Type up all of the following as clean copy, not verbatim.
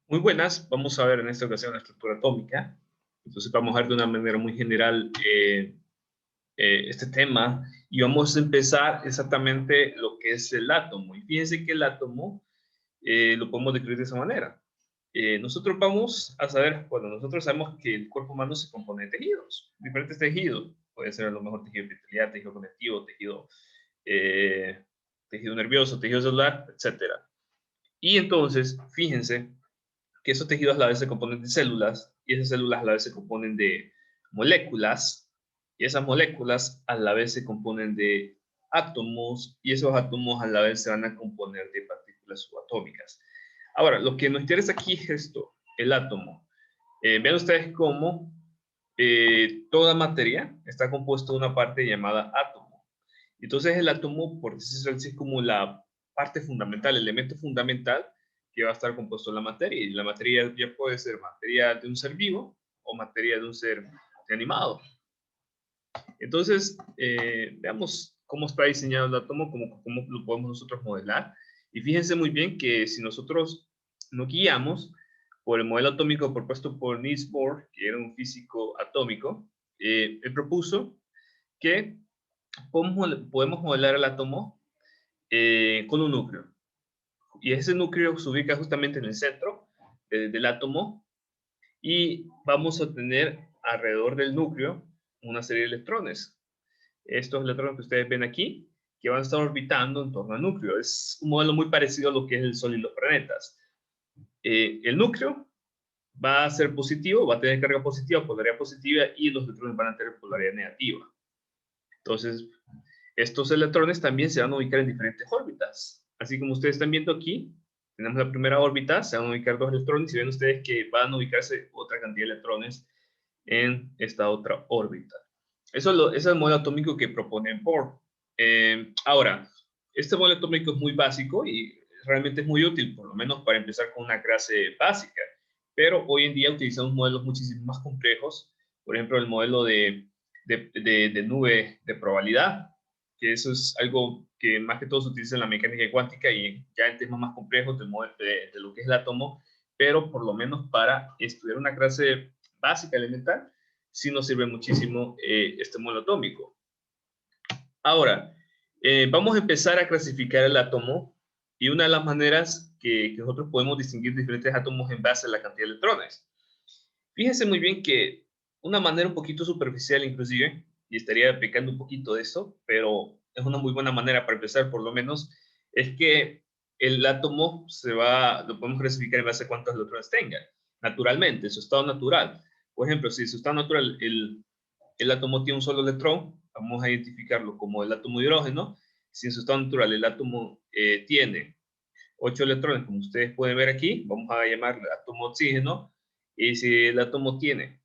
Muy buenas, vamos a ver en esta ocasión la estructura atómica. Entonces vamos a ver de una manera muy general este tema y vamos a empezar exactamente lo que es el átomo. Y fíjense que el átomo lo podemos describir de esa manera. Nosotros vamos a saber, bueno, nosotros sabemos que el cuerpo humano se compone de tejidos, diferentes tejidos. Puede ser a lo mejor tejido epitelial, tejido conectivo, eh, tejido nervioso, tejido celular, etcétera. Y entonces, fíjense que esos tejidos a la vez se componen de células y esas células a la vez se componen de moléculas y esas moléculas a la vez se componen de átomos y esos átomos a la vez se van a componer de partículas subatómicas. Ahora, lo que nos interesa aquí es esto, el átomo. Vean ustedes cómo toda materia está compuesta de una parte llamada átomo. Entonces el átomo, por decirlo así, es como la parte fundamental, el elemento fundamental que va a estar compuesto en la materia. Y la materia ya puede ser materia de un ser vivo o materia de un ser animado. Entonces, veamos cómo está diseñado el átomo, cómo lo podemos nosotros modelar. Y fíjense muy bien que si nosotros nos guiamos por el modelo atómico propuesto por Niels Bohr, que era un físico atómico, él propuso que podemos modelar el átomo con un núcleo. Y ese núcleo se ubica justamente en el centro del átomo y vamos a tener alrededor del núcleo una serie de electrones. Estos electrones que ustedes ven aquí, que van a estar orbitando en torno al núcleo. Es un modelo muy parecido a lo que es el Sol y los planetas. El núcleo va a ser positivo, va a tener carga positiva, polaridad positiva, y los electrones van a tener polaridad negativa. Entonces, estos electrones también se van a ubicar en diferentes órbitas. Así como ustedes están viendo aquí, tenemos la primera órbita, se van a ubicar dos electrones y ven ustedes que van a ubicarse otra cantidad de electrones en esta otra órbita. Eso es el modelo atómico que propone Bohr. Ahora, este modelo atómico es muy básico y realmente es muy útil, por lo menos para empezar con una clase básica. Pero hoy en día utilizamos modelos muchísimo más complejos, por ejemplo, el modelo de nube de probabilidad, que eso es algo que más que todo se utiliza en la mecánica cuántica y ya en temas más complejos de lo que es el átomo, pero por lo menos para estudiar una clase básica, elemental, sí nos sirve muchísimo este modelo atómico. Ahora, vamos a empezar a clasificar el átomo y una de las maneras que nosotros podemos distinguir diferentes átomos en base a la cantidad de electrones. Fíjense muy bien que una manera un poquito superficial inclusive, y estaría pecando un poquito de eso, pero es una muy buena manera para empezar por lo menos, es que el átomo lo podemos clasificar en base a cuántos electrones tenga, naturalmente, su estado natural. Por ejemplo, si su estado natural el átomo tiene un solo electrón, vamos a identificarlo como el átomo de hidrógeno. Si en su estado natural el átomo tiene 8 electrones, como ustedes pueden ver aquí, vamos a llamarle átomo oxígeno, y si el átomo tiene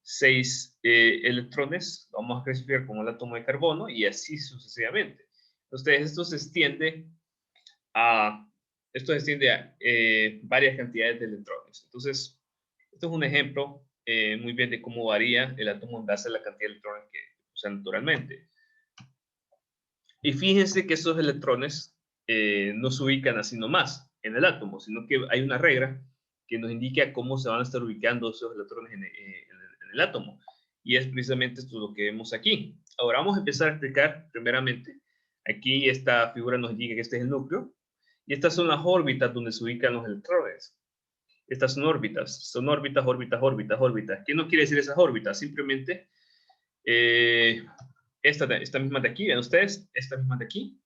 6 electrones, vamos a clasificar como el átomo de carbono y así sucesivamente. Entonces, a, esto se extiende a varias cantidades de electrones. Entonces, esto es un ejemplo muy bien de cómo varía el átomo en base a la cantidad de electrones que usa naturalmente. Y fíjense que esos electrones no se ubican así nomás en el átomo, sino que hay una regla que nos indica cómo se van a estar ubicando esos electrones en el átomo. Y es precisamente esto lo que vemos aquí. Ahora vamos a empezar a explicar primeramente. Aquí esta figura nos indica que este es el núcleo. Y estas son las órbitas donde se ubican los electrones. Estas son órbitas, órbitas. ¿Qué no quiere decir esas órbitas? Simplemente esta misma de aquí, ven ustedes, esta misma de aquí.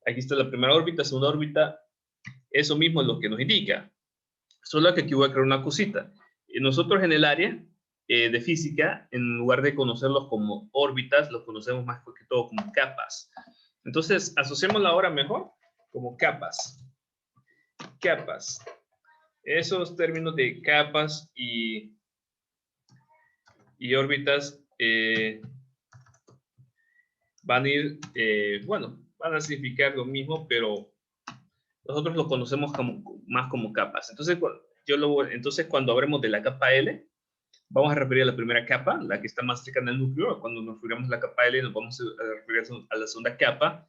Aquí está la primera órbita, segunda órbita. Eso mismo es lo que nos indica. Solo que aquí voy a crear una cosita. Nosotros en el área de física, en lugar de conocerlos como órbitas, los conocemos más que todo como capas. Entonces, asociémosla ahora mejor como capas. Capas. Esos términos de capas y órbitas van a ir, van a significar lo mismo, pero nosotros lo conocemos más como capas. Entonces, entonces, cuando hablemos de la capa L, vamos a referir a la primera capa, la que está más cercana al núcleo. Cuando nos referimos a la capa L, nos vamos a referir a la segunda capa,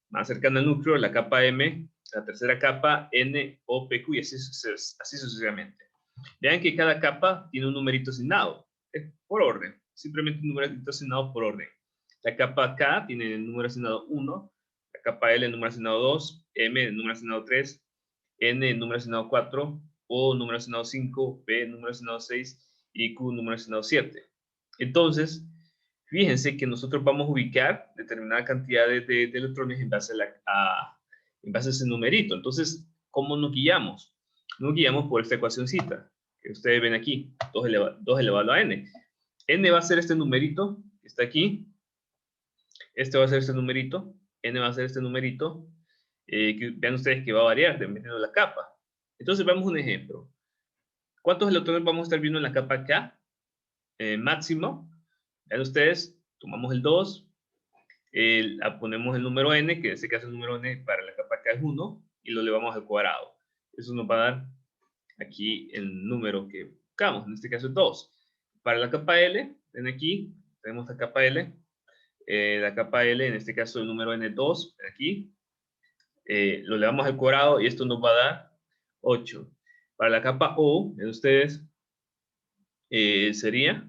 más cercana al núcleo, la capa M, la tercera capa N, O, P, Q y así sucesivamente. Vean que cada capa tiene un numerito asignado, por orden, simplemente un numerito asignado por orden. La capa K tiene el número asignado 1, la capa L el número asignado 2, M el número asignado 3, N el número asignado 4, O número asignado 5, P número asignado 6 y Q número asignado 7. Entonces, fíjense que nosotros vamos a ubicar determinada cantidad de electrones en base en base a ese numerito. Entonces, ¿cómo nos guiamos? Nos guiamos por esta ecuacióncita que ustedes ven aquí, 2 elevado a n. N va a ser este numerito que está aquí. Este va a ser este numerito. N va a ser este numerito. Que vean ustedes que va a variar dependiendo de la capa. Entonces, veamos un ejemplo. ¿Cuántos electrones vamos a estar viendo en la capa K? Máximo. Vean ustedes, tomamos el 2, ponemos el número n, que en este caso el número n para la capa K es 1, y lo elevamos al cuadrado. Eso nos va a dar aquí el número que buscamos, en este caso es 2. Para la capa L, ven aquí, tenemos la capa L. La capa L, en este caso el número n2, aquí. Lo elevamos al cuadrado y esto nos va a dar 8. Para la capa O, ven ustedes, sería...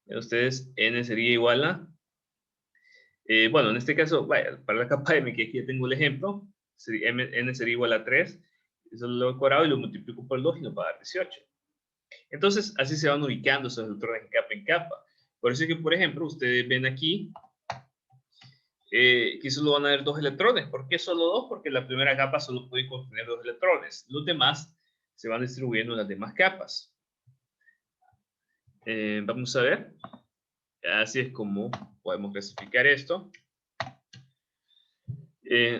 Ustedes, n sería igual a, bueno, en este caso, vaya, para la capa m, que aquí ya tengo el ejemplo, n sería igual a 3, eso lo he cuadrado y lo multiplico por 2 y nos va a dar 18. Entonces, así se van ubicando esos electrones en capa. Por eso es que, por ejemplo, ustedes ven aquí, que solo van a haber 2 electrones. ¿Por qué solo 2? Porque la primera capa solo puede contener 2 electrones. Los demás se van distribuyendo en las demás capas. Vamos a ver. Así es como podemos clasificar esto.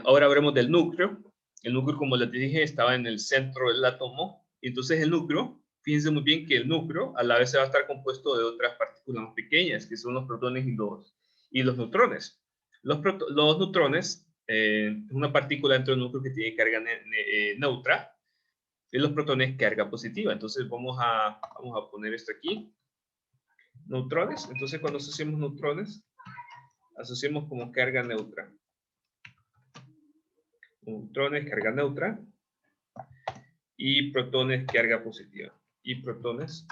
Ahora hablemos del núcleo. El núcleo, como les dije, estaba en el centro del átomo. Entonces el núcleo, fíjense muy bien que el núcleo a la vez se va a estar compuesto de otras partículas más pequeñas, que son los protones y los neutrones. Los neutrones es una partícula dentro del núcleo que tiene carga neutra, y los protones carga positiva. Entonces vamos a poner esto aquí. Neutrones. Entonces cuando asociamos neutrones, asociamos como carga neutra. Neutrones, carga neutra. Y protones, carga positiva. Y protones,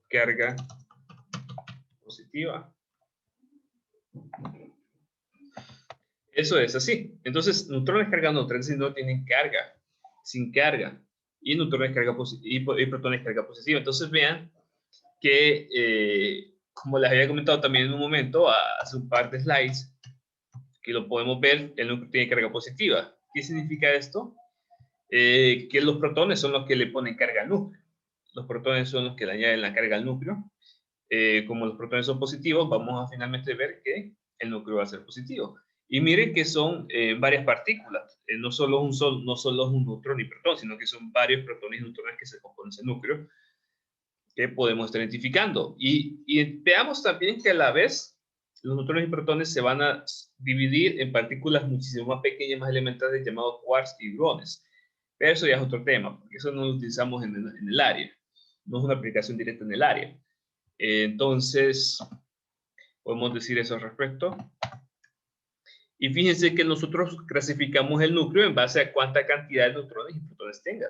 carga positiva. Eso es así. Entonces, neutrones, carga neutra, es decir, no tienen carga, sin carga. Y neutrones, carga positiva, y protones, carga positiva. Entonces, vean que, como les había comentado también en un momento, hace un par de slides, que lo podemos ver, el núcleo tiene carga positiva. ¿Qué significa esto? Que los protones son los que le ponen carga al núcleo. Los protones son los que le añaden la carga al núcleo. Como los protones son positivos, vamos a finalmente ver que el núcleo va a ser positivo. Y miren que son varias partículas. No solo es un neutrón y protón, sino que son varios protones y neutrones que se componen ese núcleo que podemos estar identificando. Y veamos también que a la vez los neutrones y protones se van a dividir en partículas muchísimo más pequeñas, más elementales, llamados quarks y gluones. Pero eso ya es otro tema, porque eso no lo utilizamos en el área. No es una aplicación directa en el área. Entonces, podemos decir eso al respecto. Y fíjense que nosotros clasificamos el núcleo en base a cuánta cantidad de neutrones y protones tenga.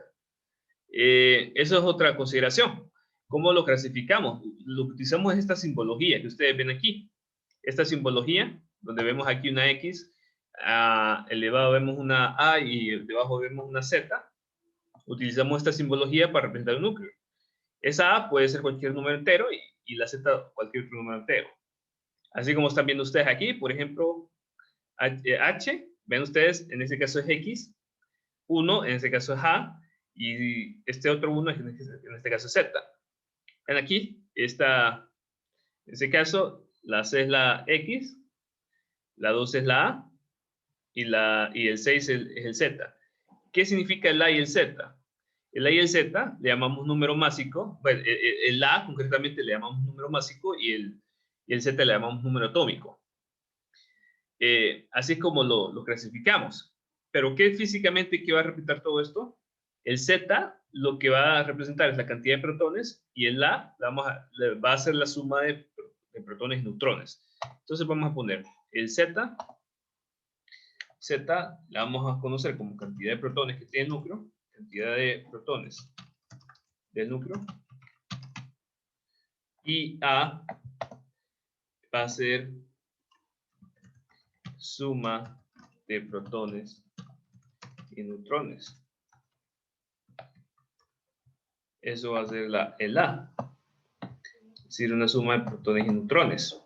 Eso es otra consideración. ¿Cómo lo clasificamos? Lo que utilizamos es esta simbología que ustedes ven aquí. Esta simbología, donde vemos aquí una X, elevado vemos una A y debajo vemos una Z. Utilizamos esta simbología para representar el núcleo. Esa A puede ser cualquier número entero y la Z cualquier otro número entero. Así como están viendo ustedes aquí, por ejemplo, H, ven ustedes, en este caso es X, 1, en este caso es A, y este otro 1 en este caso es Z. Ven aquí, en este caso, la C es la X, la 2 es la A, y el 6 es el Z. ¿Qué significa el A y el Z? El A y el Z le llamamos número másico, bueno, el A concretamente le llamamos número másico y el Z le llamamos número atómico. Así es como lo clasificamos. Pero ¿qué físicamente qué va a representar todo esto? El Z lo que va a representar es la cantidad de protones y el A va a ser la suma de protones y neutrones. Entonces vamos a poner el Z Z la vamos a conocer como cantidad de protones que tiene el núcleo, cantidad de protones del núcleo, y A va a ser suma de protones y neutrones. Eso va a ser el A, es decir, una suma de protones y neutrones.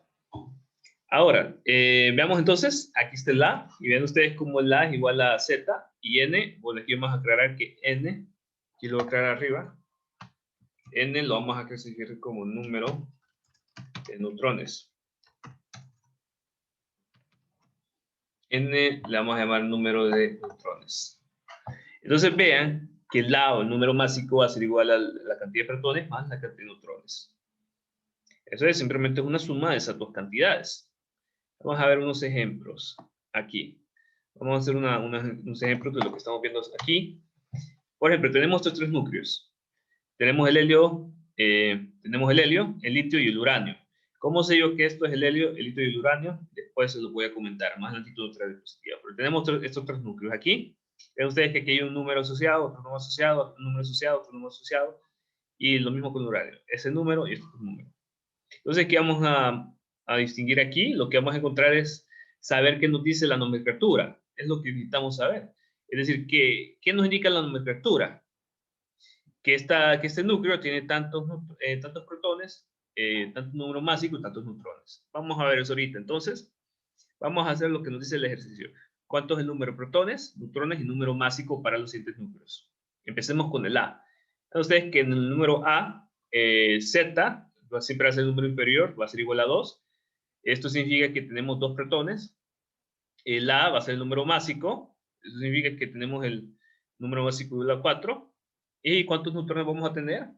Ahora, veamos entonces, aquí está el A, y vean ustedes cómo el A es igual a Z, y N, bueno, aquí vamos a aclarar que N, aquí lo voy a aclarar arriba, N lo vamos a clasificar como número de neutrones. N le vamos a llamar número de neutrones. Entonces vean que el A, o el número másico, va a ser igual a la cantidad de protones más la cantidad de neutrones. Eso es simplemente una suma de esas dos cantidades. Vamos a ver unos ejemplos aquí. Vamos a hacer unos ejemplos de lo que estamos viendo aquí. Por ejemplo, tenemos estos tres núcleos. Tenemos el helio, el litio y el uranio. ¿Cómo sé yo que esto es el helio, el litio y el uranio? Después se los voy a comentar más adelantito en otra diapositiva. Pero tenemos estos tres núcleos aquí. Ven ustedes que aquí hay un número asociado, otro número asociado, otro número asociado, otro número asociado. Y lo mismo con el uranio. Ese número y este número. Entonces, ¿qué vamos a distinguir aquí? Lo que vamos a encontrar es saber qué nos dice la nomenclatura. Es lo que necesitamos saber. Es decir, ¿qué nos indica la nomenclatura? Que este núcleo tiene tantos protones, tantos números másicos y tantos neutrones. Vamos a ver eso ahorita. Entonces, vamos a hacer lo que nos dice el ejercicio. ¿Cuánto es el número de protones, neutrones y número másico para los siguientes núcleos? Empecemos con el A. Entonces, que en el número A, Z, siempre va a ser el número inferior, va a ser igual a 2. Esto significa que tenemos dos protones. El A va a ser el número másico. Eso significa que tenemos el número másico igual a 4. ¿Y cuántos neutrones vamos a tener?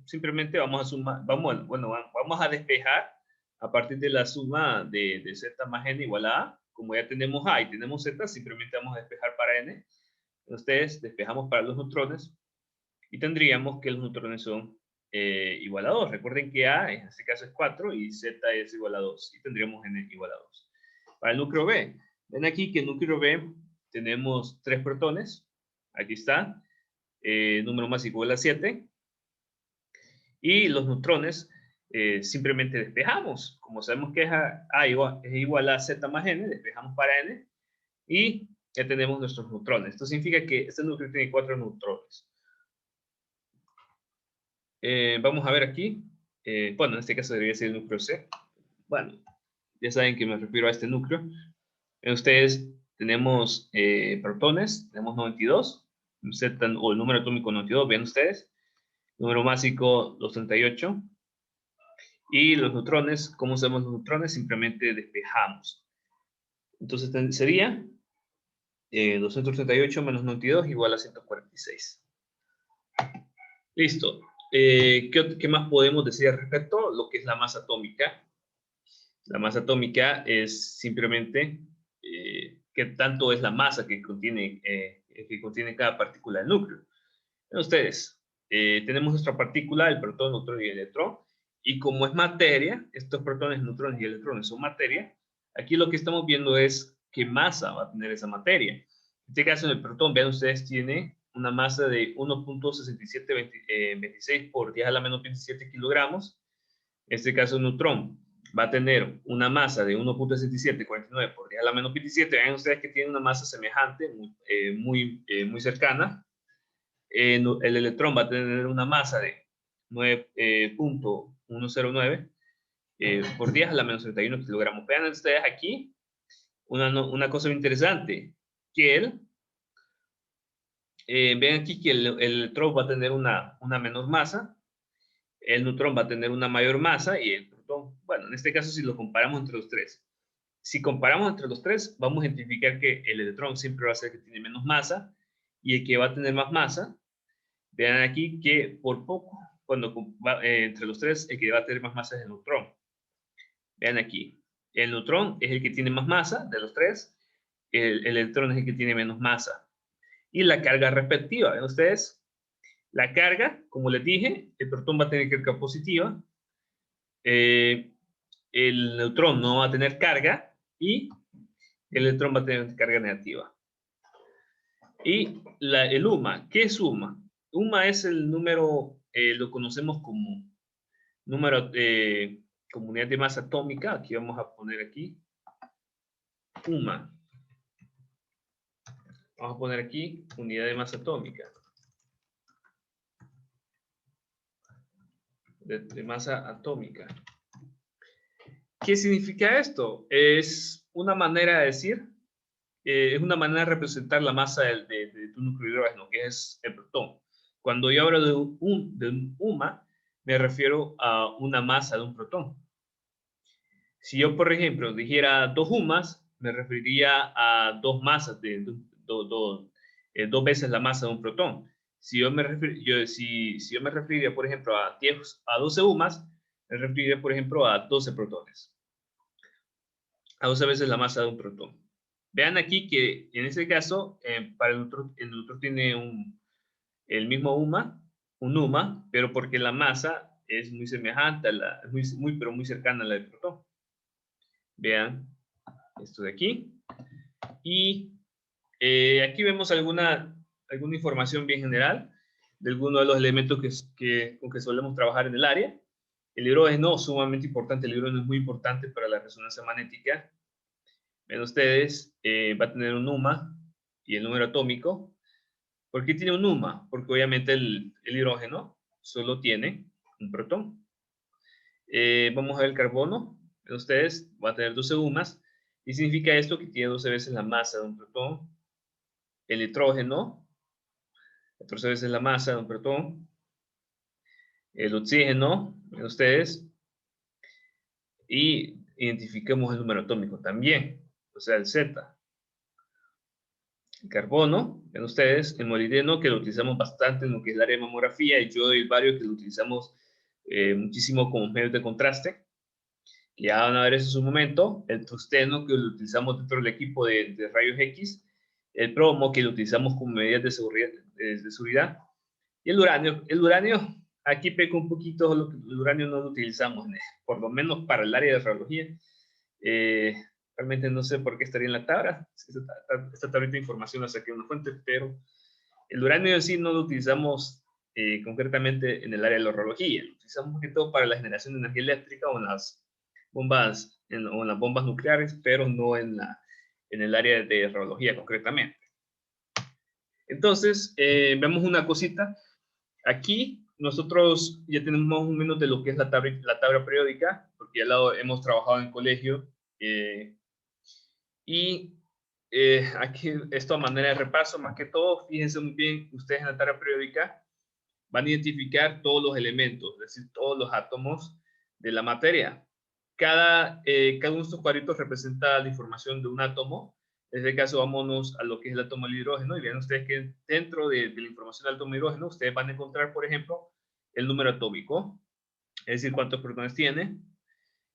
Simplemente vamos a sumar, vamos a despejar a partir de la suma de Z más N igual a A. Como ya tenemos A y tenemos Z, simplemente vamos a despejar para N. Ustedes despejamos para los neutrones y tendríamos que los neutrones son igual a 2. Recuerden que A en este caso es 4 y Z es igual a 2 y tendríamos N igual a 2. Para el núcleo B, ven aquí que en el núcleo B tenemos 3 protones. Aquí está. Número másico igual a 7. Y los neutrones simplemente despejamos. Como sabemos que es igual a Z más N, despejamos para N y ya tenemos nuestros neutrones. Esto significa que este núcleo tiene 4 neutrones. Vamos a ver aquí. Bueno, en este caso debería ser el núcleo C. Bueno, ya saben que me refiero a este núcleo. Ustedes tenemos protones, tenemos 92, o el número atómico 92, vean ustedes. Número másico 238. Y los neutrones, ¿cómo usamos los neutrones? Simplemente despejamos. Entonces sería 238 menos 92 igual a 146. Listo. ¿Qué más podemos decir al respecto? Lo que es la masa atómica. La masa atómica es simplemente qué tanto es la masa que contiene cada partícula del núcleo. Ustedes, tenemos nuestra partícula, el protón, neutrón y el electrón, y como es materia, estos protones, neutrones y electrones son materia, aquí lo que estamos viendo es qué masa va a tener esa materia. En este caso, en el protón, vean ustedes, tiene una masa de 1.6726 por 10 a la menos 27 kilogramos. En este caso, el neutrón va a tener una masa de 1.6749 por 10 a la menos 27. Vean ustedes que tiene una masa semejante, muy cercana. El electrón va a tener una masa de 9.109 por 10 a la menos 31 kilogramos. Vean ustedes aquí una cosa muy interesante, que ven aquí que el electrón va a tener una menor masa, el neutrón va a tener una mayor masa y el protón, bueno, en este caso si lo comparamos entre los tres. Si comparamos entre los tres, vamos a identificar que el electrón siempre va a ser el que tiene menos masa y el que va a tener más masa. Vean aquí que por poco, entre los tres, el que va a tener más masa es el neutrón. Vean aquí, el neutrón es el que tiene más masa de los tres, el electrón es el que tiene menos masa. Y la carga respectiva, ¿ven ustedes? La carga, como les dije, el protón va a tener carga positiva, el neutrón no va a tener carga y el electrón va a tener carga negativa. Y el UMA, ¿qué es UMA? UMA es el número, lo conocemos como número, como unidad de masa atómica. Aquí vamos a poner aquí UMA. Vamos a poner aquí unidad de masa atómica. De masa atómica. ¿Qué significa esto? Es una manera de decir, es una manera de representar la masa de tu núcleo de hidrógeno, que es el protón. Cuando yo hablo de un UMA, me refiero a una masa de un protón. Si yo, por ejemplo, dijera 2 UMAs, me referiría a 2 masas, dos veces la masa de un protón. Si yo me referiría, por ejemplo, a 12 UMAs, me referiría, por ejemplo, a 12 protones. A 12 veces la masa de un protón. Vean aquí que en este caso, para el neutrón tiene el mismo UMA, un UMA, pero porque la masa es muy semejante, pero muy cercana a la del protón. Vean esto de aquí. Y aquí vemos alguna información bien general de algunos de los elementos con que solemos trabajar en el área. El hidrógeno, sumamente importante. El hidrógeno es muy importante para la resonancia magnética. Ven ustedes, va a tener un UMA y el número atómico. ¿Por qué tiene un UMA? Porque obviamente el hidrógeno solo tiene un protón. Vamos a ver el carbono. Ven ustedes, va a tener 12 UMAs. Y significa esto que tiene 12 veces la masa de un protón. El nitrógeno, 14 veces la masa de un protón. El oxígeno, ven ustedes. Y identifiquemos el número atómico también, o sea, el Z. El carbono, ven ustedes, el molibdeno, que lo utilizamos bastante en lo que es el área de mamografía, el yodo y el bario, que lo utilizamos muchísimo como medios de contraste, que ya van a ver eso en su momento, el tungsteno, que lo utilizamos dentro del equipo de rayos X, el plomo, que lo utilizamos como medidas de seguridad, y el uranio, aquí peco un poquito, el uranio no lo utilizamos, por lo menos para el área de radiología. Realmente no sé por qué estaría en la tabla. Esta tablita de información la saqué de una fuente, pero el uranio en sí no lo utilizamos concretamente en el área de la radiología. Lo utilizamos un poquito para la generación de energía eléctrica o en las bombas, nucleares, pero no en el área de radiología concretamente. Entonces, vemos una cosita. Aquí nosotros ya tenemos más o menos de lo que es la tabla periódica, porque ya la hemos trabajado en colegio. Aquí, esto a manera de repaso, más que todo, fíjense muy bien, ustedes en la tabla periódica van a identificar todos los elementos, es decir, todos los átomos de la materia. Cada uno de estos cuadritos representa la información de un átomo. En este caso, vámonos a lo que es el átomo del hidrógeno, y vean ustedes que dentro de la información del átomo de hidrógeno, ustedes van a encontrar, por ejemplo, el número atómico, es decir, cuántos protones tiene.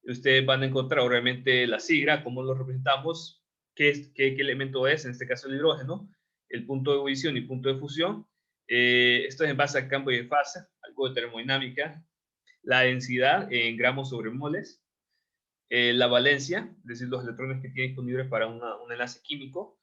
Ustedes van a encontrar, obviamente, la sigla, cómo lo representamos, qué elemento es, en este caso el hidrógeno, el punto de ebullición y punto de fusión. Esto es en base al campo de fase, algo de termodinámica, la densidad en gramos sobre moles, la valencia, es decir, los electrones que tiene disponibles para un enlace químico,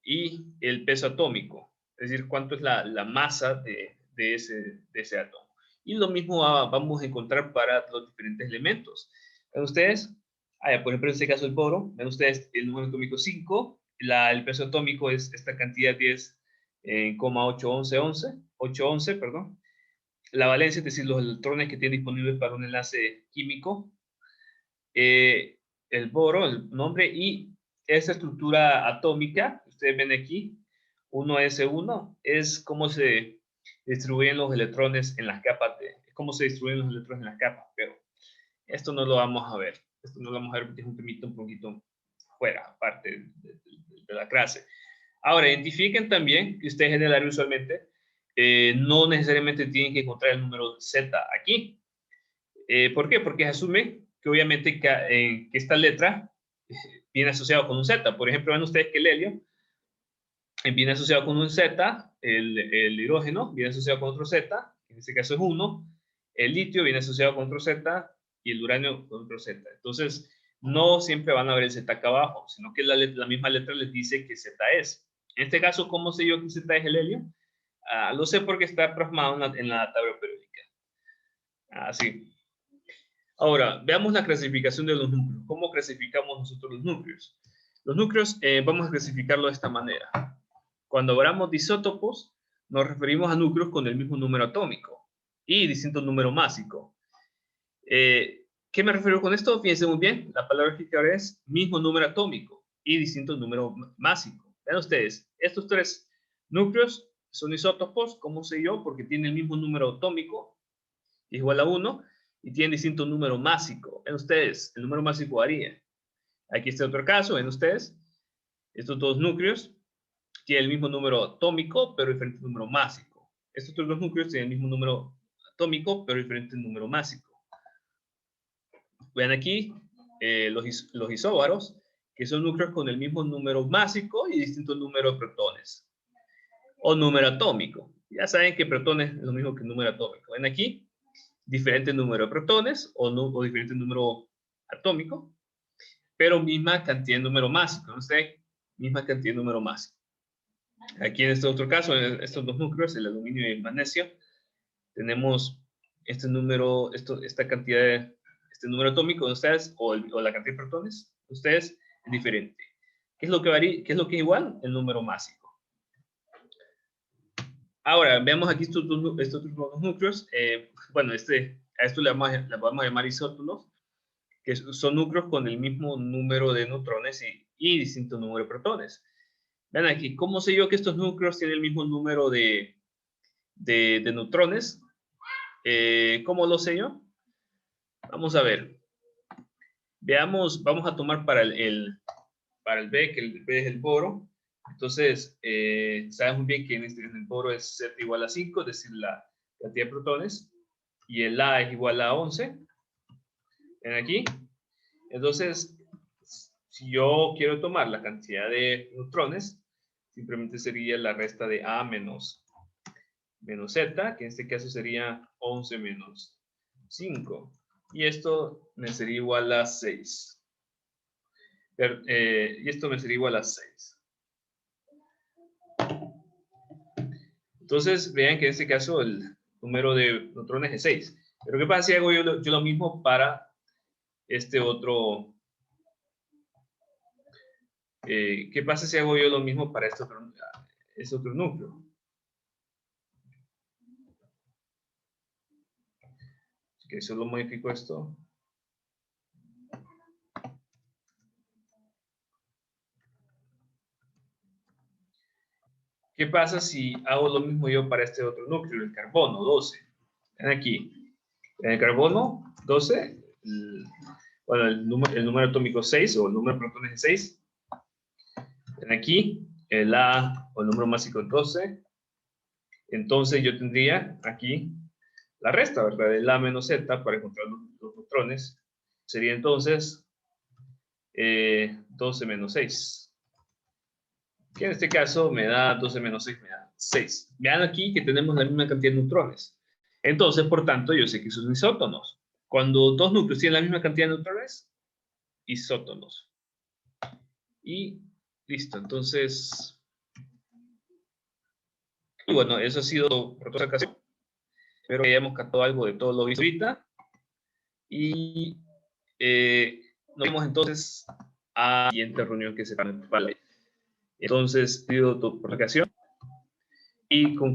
y el peso atómico, es decir, cuánto es la masa de ese átomo. Y lo mismo vamos a encontrar para los diferentes elementos. ¿Ven ustedes? Por ejemplo, en este caso el boro, ven ustedes el número atómico 5, el peso atómico es esta cantidad 10,811, perdón. La valencia, es decir, los electrones que tiene disponibles para un enlace químico. El boro, el nombre, y esa estructura atómica, ustedes ven aquí, 1s1, es cómo se distribuyen los electrones en las capas, pero esto no lo vamos a ver. Esto no lo vamos a ver porque es un poquito fuera, aparte de la clase. Ahora, identifiquen también que ustedes en el área usualmente no necesariamente tienen que encontrar el número Z aquí. ¿Por qué? Porque se asume que obviamente que esta letra viene asociada con un Z. Por ejemplo, ven ustedes que el helio viene asociado con un Z, el hidrógeno viene asociado con otro Z, en este caso es 1, el litio viene asociado con otro Z y el uranio con otro Z. Entonces, no siempre van a ver el Z acá abajo, sino que la misma letra les dice que Z es. En este caso, ¿cómo sé yo que Z es el helio? Lo sé porque está plasmado en la tabla periódica. Así. Ahora, veamos la clasificación de los núcleos. ¿Cómo clasificamos nosotros los núcleos? Los núcleos vamos a clasificarlo de esta manera. Cuando hablamos de isótopos, nos referimos a núcleos con el mismo número atómico y distinto número másico. ¿Qué me refiero con esto? Fíjense muy bien, la palabra que ahora es mismo número atómico y distinto número másico. Vean ustedes, estos tres núcleos son isótopos, ¿cómo sé yo? Porque tienen el mismo número atómico, igual a 1, y tienen distinto número másico. Ven ustedes, el número másico varía. Aquí está otro caso, ven ustedes, estos dos núcleos tienen el mismo número atómico, pero diferente número másico. Estos otros dos núcleos tienen el mismo número atómico, pero diferente número másico. Vean aquí los isóbaros, que son núcleos con el mismo número másico y distinto número de protones. O número atómico. Ya saben que protones es lo mismo que número atómico. Ven aquí, diferente número de protones o diferente número atómico, pero misma cantidad de número másico. ¿No sé? Misma cantidad de número másico. Aquí en este otro caso, en estos dos núcleos, el aluminio y el magnesio, tenemos este número, esta cantidad de este número atómico de ustedes o la cantidad de protones de ustedes es diferente. ¿Qué es lo que varía? ¿Qué es lo que es igual? El número másico. Ahora, veamos aquí estos dos núcleos. Bueno, a esto le vamos a llamar isótonos, que son núcleos con el mismo número de neutrones y distinto número de protones. Vean aquí, ¿cómo sé yo que estos núcleos tienen el mismo número de neutrones? ¿Cómo lo sé yo? Vamos a ver. Veamos, vamos a tomar para el B, que el B es el boro. Entonces, sabes muy bien que en el boro es Z igual a 5, es decir, la cantidad de protones, y el A es igual a 11. ¿Ven aquí? Entonces, si yo quiero tomar la cantidad de neutrones, simplemente sería la resta de A menos Z, que en este caso sería 11 menos 5. Y esto me sería igual a 6. Y esto me sería igual a 6. Entonces, vean que en este caso el número de neutrones es 6. Pero ¿qué pasa si hago yo lo mismo para este otro? ¿Qué pasa si hago yo lo mismo para este otro núcleo? Así que solo modifico esto. ¿Qué pasa si hago lo mismo yo para este otro núcleo, el carbono 12? Ven aquí. En el carbono 12, bueno, el número atómico 6 o el número de protones es 6. Ven aquí, el A o el número másico es 12. Entonces yo tendría aquí la resta, ¿verdad? El A menos Z para encontrar los neutrones. Sería entonces 12 menos 6. Que en este caso me da 12 menos 6, me da 6. Vean aquí que tenemos la misma cantidad de neutrones. Entonces, por tanto, yo sé que son isótonos. Cuando dos núcleos tienen la misma cantidad de neutrones, isótonos. Y listo, entonces... Y bueno, eso ha sido por toda ocasión. Espero que hayamos captado algo de todo lo visto ahorita. Y nos vemos entonces a la siguiente reunión que se va a. Entonces, pido tu ocasión y con